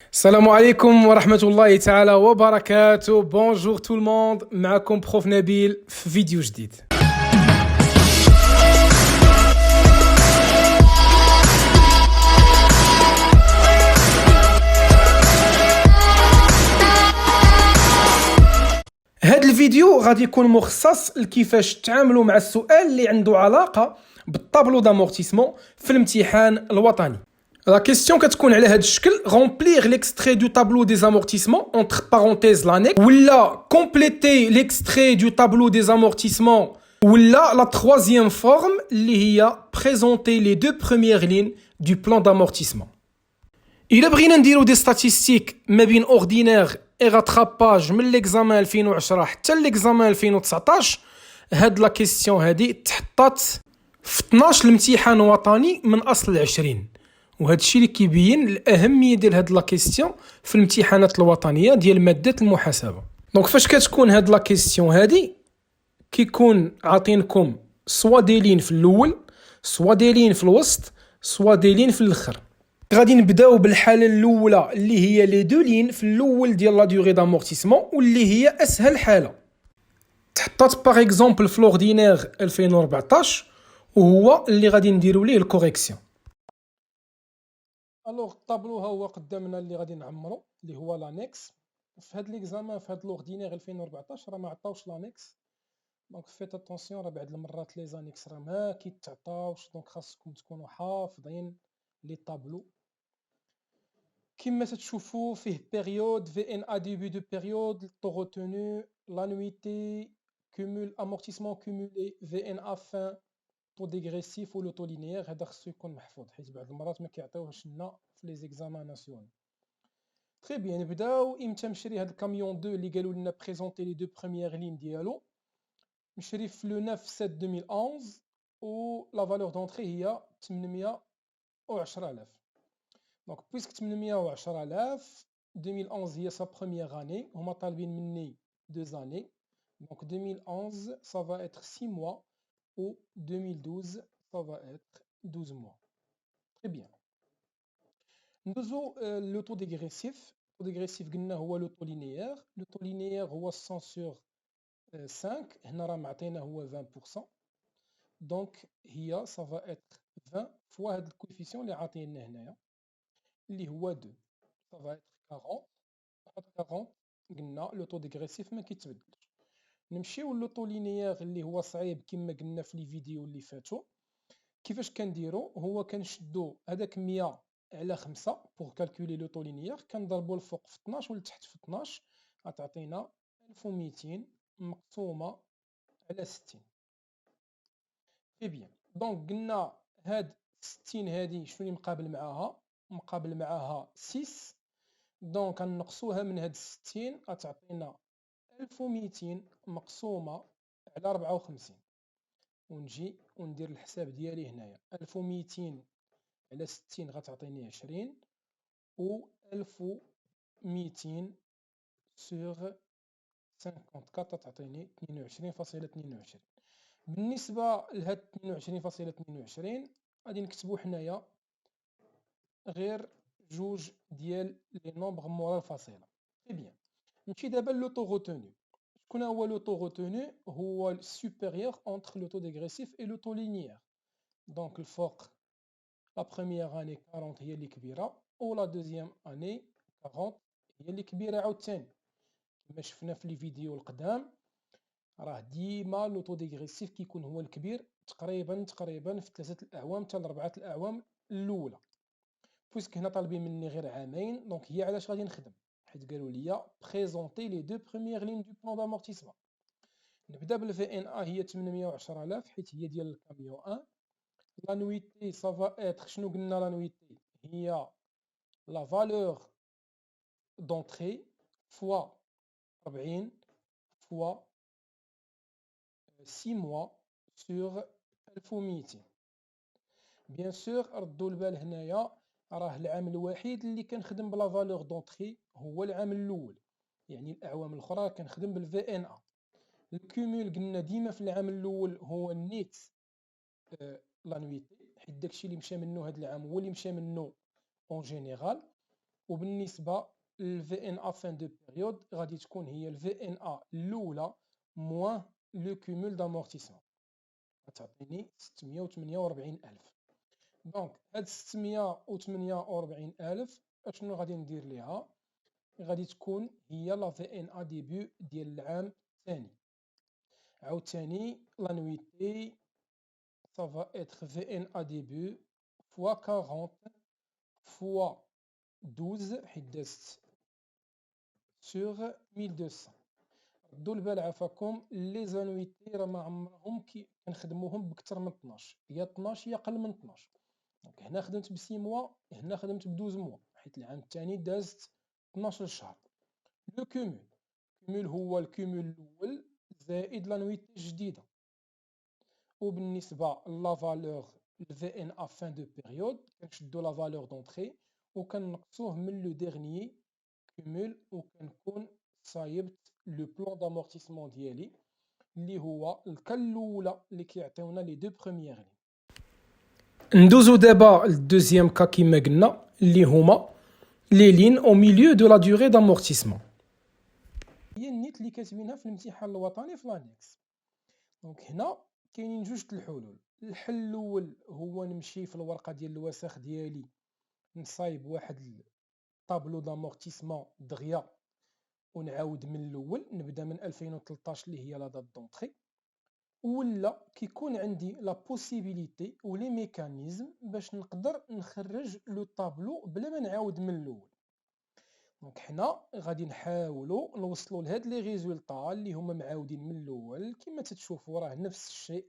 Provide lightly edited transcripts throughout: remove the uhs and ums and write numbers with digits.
Salam alaikum wa rahmatullahi ta'ala wa barakatuh. Bonjour tout le monde. معكم بروف نبيل في فيديو جديد. هذا الفيديو غادي يكون مخصص لكيفاش تعاملوا مع السؤال اللي عنده علاقة بالطابلو دامورتيسمون في الامتحان الوطني. La question كتكون على هذا الشكل: remplir l'extrait du tableau des amortissements entre parenthèses l'annexe ولا compléter l'extrait du tableau des amortissements ولا la troisième forme اللي هي présenter les deux premières lignes du plan d'amortissement. إلا بغينا نديرو دي statistiques ما بين ordinaire et rattrapage من l'examen 2010 حتى l'examen 2019، هاد لا كيسيون هادي تحطات في 12 الامتحان وطني من اصل 20. وهذا الشيء اللي كيبين الاهميه ديال هاد لا كيسيون في الامتحانات الوطنيه ديال ماده المحاسبه. دونك فاش كتكون هاد لا كيسيون هادي كيكون عاطينكم سوا دي لين في الاول، سوا دي لين في الوسط، سوا دي لين في الاخر. غادي نبداو بالحاله الاولى اللي هي لي دو لين في الاول ديال لا دوري دامورتيسمون واللي هي اسهل حاله. تحطات باغ اكزومبل في لوردينير 2014 وهو اللي غادي نديرو ليه الكوريكسيون. الوغ الطابلو ها هو قدامنا اللي غادي نعمرو اللي هو لانيكس. في هاد ليكزامان في هاد لوردينير 2014 راه ما عطاوش لانيكس، دونك فيت اتونسيون، راه بعض المرات لي زانيكس راه ما كيتعطاوش، دونك خاصكم تكونوا حافظين لي طابلو. كما تتشوفوا فيه بيريود في ان ا ديبي دو بيريود، طو روتونو، لانويتي، كومول امورتيسمون كومولي، في ان ا فان، طو ديغريسيف و لوطو لينيير. هذا خصو يكون محفوظ حيت بعض المرات ما كيعطيوهش لنا في لي زيكزامان ناسيونال. تري بيان، نبداو. امتى مشري هاد الكاميون 2 اللي قالوا لنا بريزونتي لي دو بروميير لين ديالو؟ مشري في لو 9 7 2011 و لا فالور دونطري هي 810,000. دونك بويسك 810,000، 2011 هي سا بروميير اني، هما طالبين مني 2 اني، دونك 2011 ça va être 6 mois ou 2012 ça va être 12 mois. Très bien. ندوزو لو طو ديغريسيف. لو ديغريسيف قلنا هو لو طو لينيير. لو طو لينيير هو 100 sur 5، هنا راه معطينا هو 20%، دونك هي ça va être 20 فوا هاد الكويفيسيون اللي عاطينا هنايا اللي هو 2، ça va être 40. 40 قلنا لو طو ديغريسيف ما كيتبدلش. نمشيو لو طو لينيير اللي هو صعيب كما قلنا في لي فيديو اللي فاتوا. كيفاش كنديرو؟ هو كنشدو هذاك 100 على 5 بور كالكولي لو طو لينيير، كنضربو الفوق في 12 والتحت في 12، غتعطينا 1200 مقسومه على 60. تري بيان، دونك قلنا هاد 60 هادي شنو اللي مقابل معاها؟ مقابل معاها 6، دونك غنقصوها من هاد 60 غتعطينا 1200 مقسومة على 54. ونجي وندير الحساب ديالي هنايا، 1200 على 60 غتعطيني 20 و 1200 سور 54 تعطيني 22.22. بالنسبة لهاد 22.22 غادي نكتبو حنايا غير جوج ديال لي نومبر مورا الفاصلة. تري بيان، نمشي دابا لو طو روتوني. شكون هو لو طو روتوني؟ هو السوبيريور اونتر لو طو ديغريسيف اي لو طو لينيير. دونك الفوق لا بروميير اني 40 هي اللي كبيرة، و لا دوزيام اني 40 هي اللي كبيرة عاوتاني. كما شفنا في لي فيديو القدام راه ديما لو طو ديغريسيف كيكون هو الكبير تقريبا في 3 الاعوام حتى ل 4 الاعوام الاولى. بويسك هنا طالبين مني غير عامين، دونك هي علاش غادي نخدم؟ حيت قالوا لي بريزونتي لي دو بروميير لين دو بلان دامورتيسمون. نبدا بالفي ان ا هي 810,000 حيت هي ديال الكاميون 1. لانويتي سافا اتر، شنو قلنا؟ لانويتي هي لا فالور دونطري فوا 40 فوا 6 موا سور 1200. بيان سور ردوا البال هنايا، راه العام الوحيد اللي كنخدم بلا فالور دونطري هو العام الاول، يعني الاعوام الاخرى كنخدم بالفي ان ا. الكومول قلنا ديما في العام الاول هو النيت لانويتي، حيت داكشي اللي مشى منه هذا العام هو اللي مشى منه اون جينيرال. وبالنسبة للفي ان ا فان دو بيريود غادي تكون هي الفي ان ا الأولى موان لو كومول دامورتيسمون، غتعطيني 648,000. دونك هاد 648,000 اشنو غادي ندير ليها؟ غادي تكون هي لا في ان ا ديبي ديال العام الثاني. عاوتاني لانويتي سافا اتر في ان ا ديبي فوا 40 فوا 12 حيت دازت سور 1200. ردوا البال عافاكم لي زانويتي راه ما عمرهم كنخدموهم بكثر من 12، يا 12 يا اقل من 12. دونك هنا خدمت ب 6 موا، هنا خدمت ب 12 موا، حيت العام الثاني دازت 12 شهر. لو كومول، الكومول هو الكومول الاول زائد لانويتي الجديده. وبالنسبه لا فالور الفي ان ا فان دو بيريود كنشدو لا فالور دونطري وكنقصوه من لو ديرنيي كومول، وكنكون صايبت لو بلان دامورتيسمون ديالي اللي هو الكال الاولى اللي كيعطيونا لي دو بروميير لين. ندوزو دابا للدوزيام كا كيما قلنا اللي هما لي لين او ميليو دو لا دوري دامورتيسمون، هي النيت اللي كاتبينها في الامتحان الوطني في لانكس. دونك هنا كاينين جوج الحلول. الحل الاول هو نمشي في الورقه ديال الوسخ ديالي نصايب واحد طابلو دامورتيسمون دغيا ونعاود من الاول نبدا من 2013 اللي هي لا دات دونطري، ولا كيكون عندي لا بوسيبيليتي ولي ميكانيزم باش نقدر نخرج لو طابلو بلا ما نعاود من الاول. دونك حنا غادي نحاولوا نوصلوا لهاد لي ريزولطا اللي هما معاودين من الاول. كما تتشوفوا راه نفس الشيء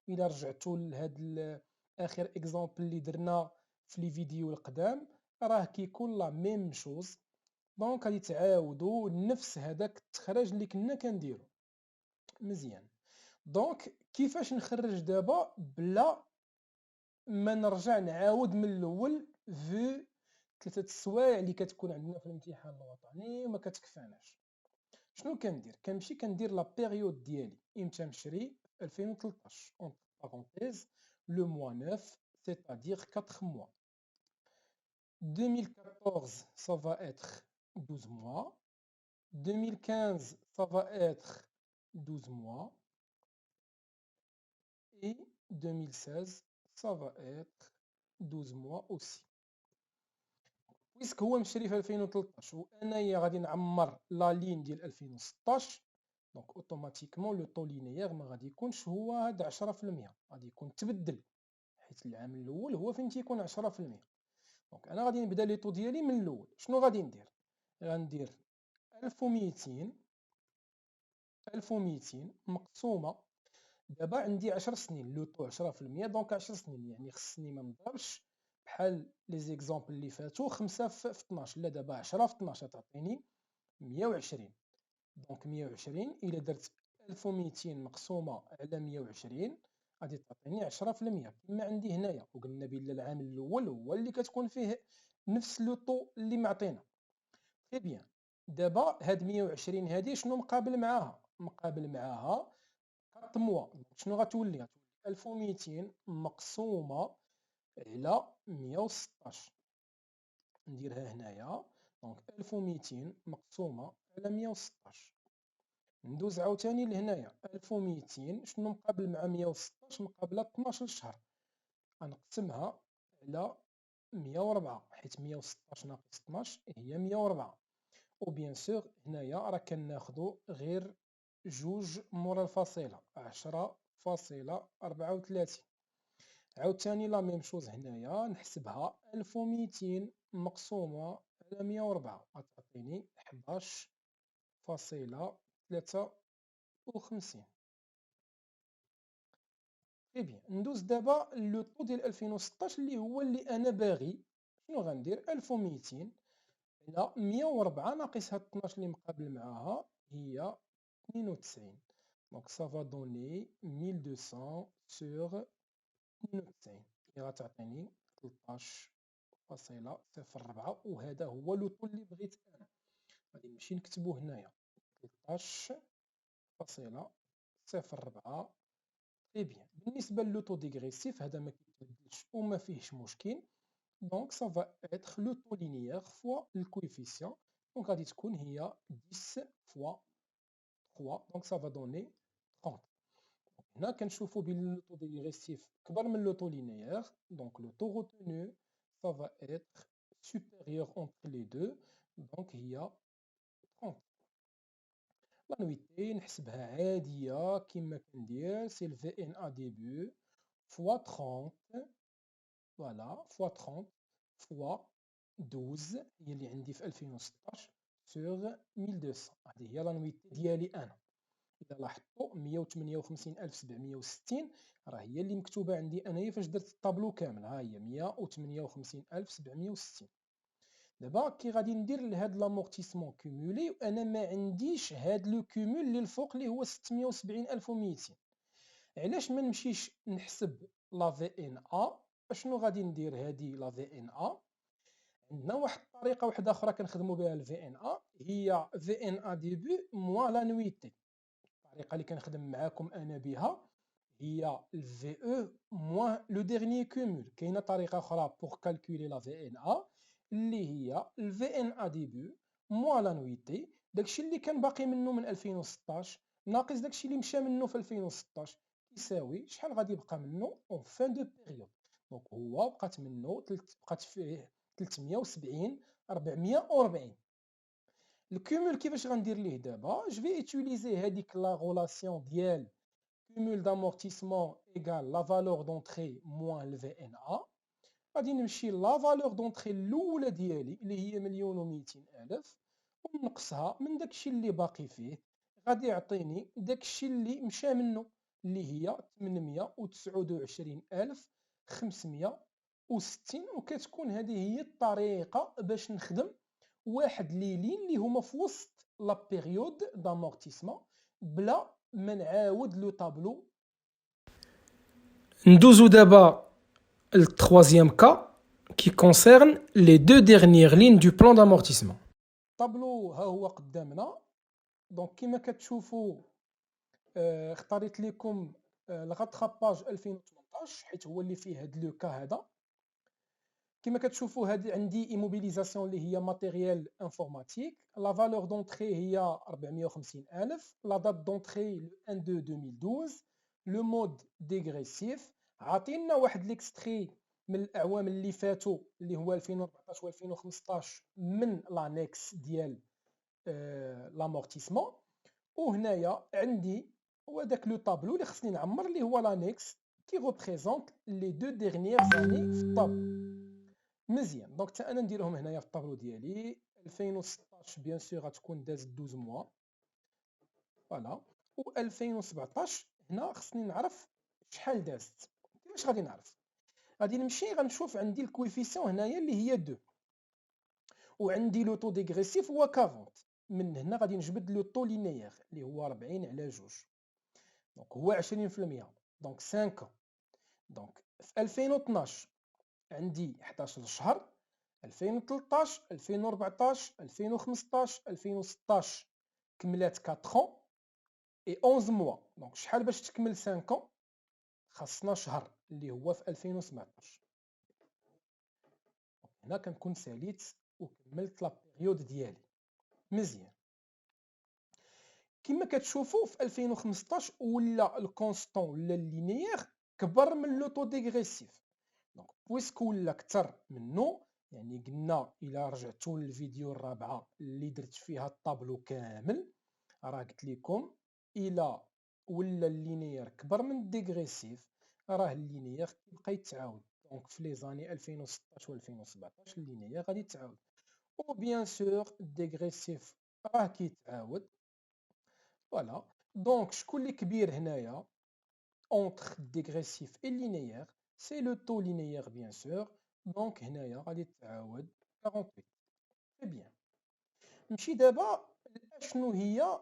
الا رجعتوا لهاد اخر اكزامبل اللي درنا في لي فيديو القدام راه كيكون لا ميم شوز. دونك غادي تعاودوا نفس هذاك التخرج اللي كنا كنديرو. مزيان. دونك كيفاش نخرج دابا بلا ما نرجع نعاود من الاول في 3 السوايع اللي كتكون عندنا في الامتحان الوطني وما كتكفاناش؟ شنو كندير؟ كنمشي كندير لا بيريود ديالي امتى نشري 2013 اون بارونتيز لو موا 9 c'est-à-dire 4 mois. 2014 ça va être 12 mois. 2015 ça va être 12 mois. Et 2016 ça va être 12 mois aussi. بويسك هو مشري في 2013 وانايا غادي نعمر لا لين ديال 2016، دونك اوتوماتيكمون لو طو لينيير ما غادي يكونش هو هاد 10%، غادي يكون تبدل حيت العام الاول هو فين تيكون 10%. دونك انا غادي نبدا لي طو ديالي من الاول. شنو غادي ندير؟ غندير 1200 مقسومه، دابا عندي 10 سنين لو طو 10%، دونك 10 سنين يعني خصني ما نضربش بحال لي زيكزامبل اللي فاتوا 5 في 12، لا دابا 10 في 12 تعطيني 120. دونك 120 الا درت 1200 مقسومه على 120 غادي تعطيني 10% كما عندي هنايا. وقلنا بلا العام الاول هو اللي كتكون فيه نفس لو طو اللي معطينا. تري بيان. دابا هاد 120 هادي شنو مقابل معاها؟ مقابل معاها 4 موا. شنو غتولي؟ 1200 مقسومه على 116. نديرها هنايا. دونك 1200 مقسومه على 116. ندوز عاوتاني لهنايا 1200 شنو مقابل مع 116؟ مقابله 12 شهر. غنقسمها على 104 حيت 116 ناقص 12 هي 104. وبيان سور هنايا راه كناخدو غير جوج مورا الفاصله 10.34. عاوتاني لا ميم شوز هنايا نحسبها 1200 مقسومه على 104 غتعطيني 11.53. تري بيان. ندوز دابا لو طو ديال 2016 اللي هو اللي انا باغي. شنو غندير؟ 1200 على 104 ناقص هاد 12 اللي مقابل معاها هي 92. دونك سافا دوني 1200 سور 92 اللي غتعطيني 13.04. وهذا هو لو طو اللي بغيت انا. غادي نمشي نكتبو هنايا 13.04. تري بيان. بالنسبه لو طو ديغريسيف هذا ما كيتبدلش وما فيهش مشكل. Donc ça va être le taux linéaire fois le coefficient. Donc غادي تكون هي 10 fois 3, donc ça va donner 30. هنا كنشوفوا بان le taux dégressif كبر من le taux linéaire, donc le taux retenu ça va être supérieur entre les deux, donc هي 30. La nuitée نحسبها عادية كما كندير سي ال VNA début fois 30, voilà, fois 30 fois 12 هي اللي عندي في 2016 sur 1200. هذه هي لا نويتي ديالي انا. اذا لاحظتوا 158760 راه هي اللي مكتوبه عندي انايا فاش درت الطابلو كامل. ها هي 158760. دابا كي غادي ندير لهاد لامورتيسمون كومولي وانا ما عنديش هاد لو كومول اللي الفوق اللي هو 670200. علاش ما نمشيش نحسب لا في ان ا؟ اشنو غادي ندير هادي لا في ان ا؟ عندنا واحد الطريقه واحده اخرى كنخدموا بها الفي ان ا، هي في ان ا ديبي موان لا نويتي. الطريقه اللي كنخدم معاكم انا بها هي الفي او موان لو ديرنيي كومول. كاينه طريقه اخرى بور كالكولي لا في ان ا اللي هي الفي ان ا ديبي موان لا نويتي، داكشي اللي كان باقي منه من 2016 ناقص داكشي اللي مشى منه في 2016 يساوي شحال غادي يبقى منه اون فان دو بيريود. دونك هو بقات فيه 370 440. الكومول كيفاش غندير ليه دابا؟ جو في utiliser هذيك لا غولاسيون ديال cumul d'amortissement égale la valeur d'entrée moins le VNA. غادي نمشي لا فالور دونطري الاولى ديالي اللي هي 1,200,000 ونقصها من داكشي اللي باقي فيه، غادي يعطيني داكشي اللي مشى منه اللي هي 829,560. وكتكون هذه هي الطريقه باش نخدم واحد لي لين اللي هما في وسط لا بيريود دامورتيسمون بلا ما نعاود لو طابلو. ندوزو دابا le troisième cas qui concerne les deux dernières lignes du plan d'amortissement. الطابلو ها هو قدامنا. دونك كما كتشوفوا اختاريت لكم الغاتراباج 2018 حيت هو اللي فيه هاد لو كا هذا. كما كتشوفوا هاد عندي ايموبيليزاسيون اللي هي ماتيريال انفورماتيك. لا فالور دونطري هي 450,000. لا دات دونطري 1/2/2012. لو مود ديغريسيف. عطينا واحد ليكستري من الاعوام اللي فاتوا اللي هو 2014 و 2015 من لانيكس ديال لامورتيسمون. وهنايا عندي هو داك لو طابلو اللي خصني نعمر اللي هو لانيكس كي ريبريزونت لي دو ديرنيير زاني في الطابلو. مزيان. دونك حتى انا نديرهم هنايا في الطابلو ديالي. 2016 بيان سور غتكون دازت 12 موا، فوالا. و 2017 هنا خصني نعرف شحال دازت. كيفاش غادي نعرف؟ غادي نمشي غنشوف عندي الكويفيسيون هنايا اللي هي 2 وعندي لو طو ديغريسيف هو 40. من هنا غادي نجبد لو طو لينيير اللي هو 40 على 2، دونك هو 20%، دونك 5. دونك في 2012 عندي 11 شهر، 2013 2014 2015 2016 كملات 4 et 11 mois. دونك شحال باش تكمل 5 خاصنا شهر اللي هو في 2017. هنا كنكون ساليت وكملت لا بيريود ديالي. مزيان. كما كتشوفوا في 2015 ولا الكونستون ولا اللينيير كبر من لو طو ديغريسيف. دونك بويسك ولا كثر منه، يعني قلنا الى رجعتوا للفيديو الرابعه اللي درت فيها الطابلو كامل راه قلت لكم الى ولا اللينيير كبر من الديغريسيف راه اللينيير كيبقى يتعاود. دونك في لي زاني 2016 و 2017 اللينيير غادي يتعاود، و بيان سور الديغريسيف راه كيتعاود. فوالا. دونك شكون اللي كبير هنايا entre dégressif et linéaire؟ c'est le taux linéaire bien sûr. دونك هنايا غادي تعاود 48. très bien. نمشي دابا شنو هي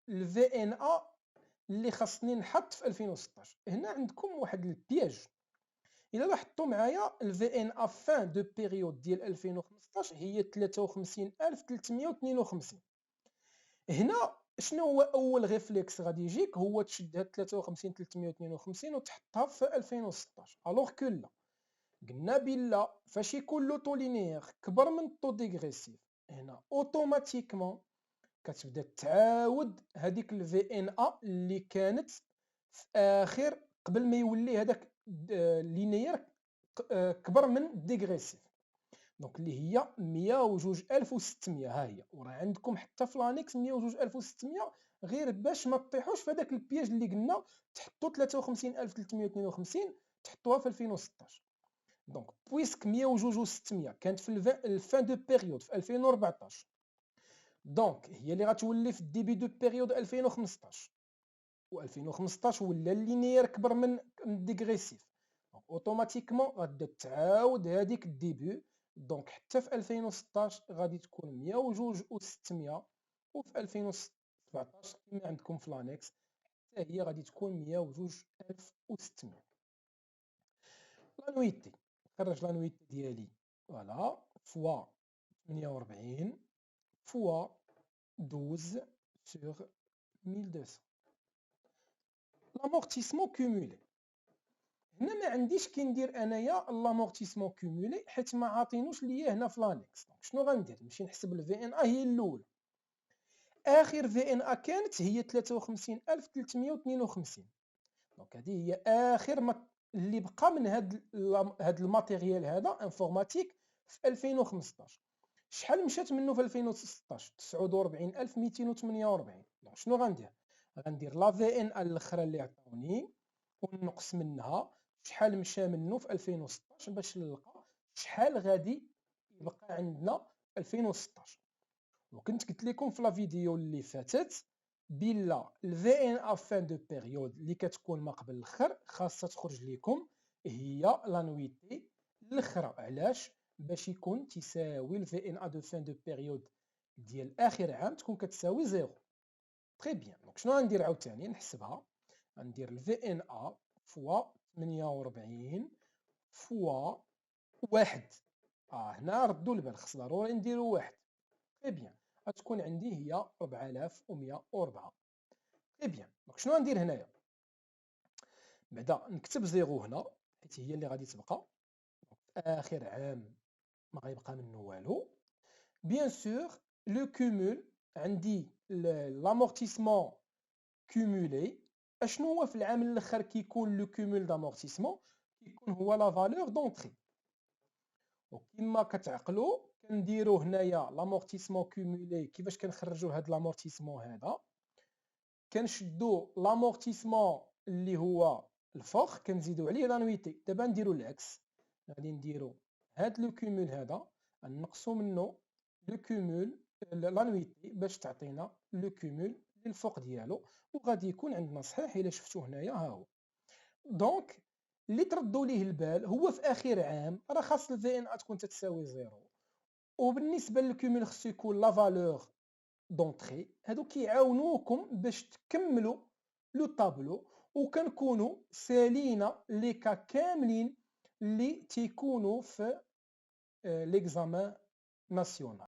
الفي ان ا اللي خاصني نحط في 2016. هنا عندكم واحد البياج. الا لاحظتوا معايا الفي ان ا فان دو بيريود ديال 2015 هي 53,352. هنا شنو هو اول ريفلكس غادي يجيك؟ هو تشد هاد 53,352 وتحطها في 2016. الوغ كو لا، قلنا بلا فاش يكون لو طو لينيير كبر من الطو ديغريسيف، هنا اوتوماتيكمون كتبدا تعاود هذيك الفي ان ا اللي كانت في اخر قبل ما يولي هذاك لينيير كبر من ديغريسيف. دونك اللي هي 102600. ها هي وراه عندكم حتى في لانيكس 102300 غير باش ما تطيحوش في هذاك البياج اللي قلنا تحطوا 53352 تحطوها في 2016. دونك بويسك 102600 كانت في الفان دو بيريود في 2014، دونك هي اللي غتولي في الديبي دو بيريود 2015، و 2015 ولا اللينيير كبر من الديغريسيف، اوتوماتيكمون غادا تعاود هذيك الديبي. دونك حتى في 2016 غادي تكون 102600، وفي 2017 كما عندكم في لانيكس حتى هي غادي تكون 102600. لانويتي نخرج لانويتي ديالي فوالا فوا 48 فوا 12 sur 1200. l'amortissement cumulé هنا ما عنديش كي ندير انايا l'amortissement cumulé حيت ما عاطينوش ليا هنا في لانكس. شنو غندير؟ نمشي نحسب الفي ان ا هي الاولى، اخر في ان ا كانت هي 53352. دونك هذه هي اخر ما اللي بقى من هاد الماتيريال هذا انفورماتيك في 2015. شحال مشات منه في 2016؟ 49248. دونك شنو غندير؟ غندير لا في ان ا الاخرى اللي عطاوني ونقص منها شحال مشى منه في 2016 باش نلقى شحال غادي يبقى عندنا في 2016. وكنت قلت لكم في لا فيديو اللي فاتت بلا الفي ان ا فان دو بيريود اللي كتكون ما قبل الاخر خاصها تخرج لكم هي لانويتي الاخرى. علاش؟ باش يكون تساوي الفي ان ا دو فان دو بيريود ديال اخر عام تكون كتساوي زيرو. تري بيان. دونك شنو غندير عاوتاني نحسبها؟ غندير الفي ان ا فوا 48 فوا واحد. هنا ردوا البال خص ضروري نديرو واحد. تري بيان. غتكون عندي هي 4104. تري بيان. دونك شنو غندير هنايا؟ بعدا نكتب زيرو هنا حيت هي اللي غادي تبقى اخر عام ما غيبقى منه والو. بيان سور لو كومول عندي لامورتيسمون كومولي. اشنو هو في العام الاخر كيكون لو كومول دامورتيسمون؟ كيكون هو لا فالور دونطري. وكما كتعقلوا كنديروا هنايا لامورتيسمون كومولي. كيفاش كنخرجوا هاد لامورتيسمون هذا؟ كنشدوا لامورتيسمون اللي هو الفوق كنزيدوا عليه لانويتي. دابا نديروا العكس، غادي نديروا هاد لو كومول هذا نقصوا منه لو كومول لانويتي باش تعطينا لو كومول للفوق ديالو، وغادي يكون عندنا صحيح الا شفتوا هنايا ها هو. دونك اللي تردوا ليه البال هو في اخر عام راه خاص الفي ان ا تكون تتساوي زيرو، وبالنسبه للكومول خصو يكون لا فالور دونطري. هادو كيعاونوكم باش تكملوا لو طابلو وكنكونوا سالينا لي كا كاملين اللي تيكونوا في ليكزامان ناسيونال.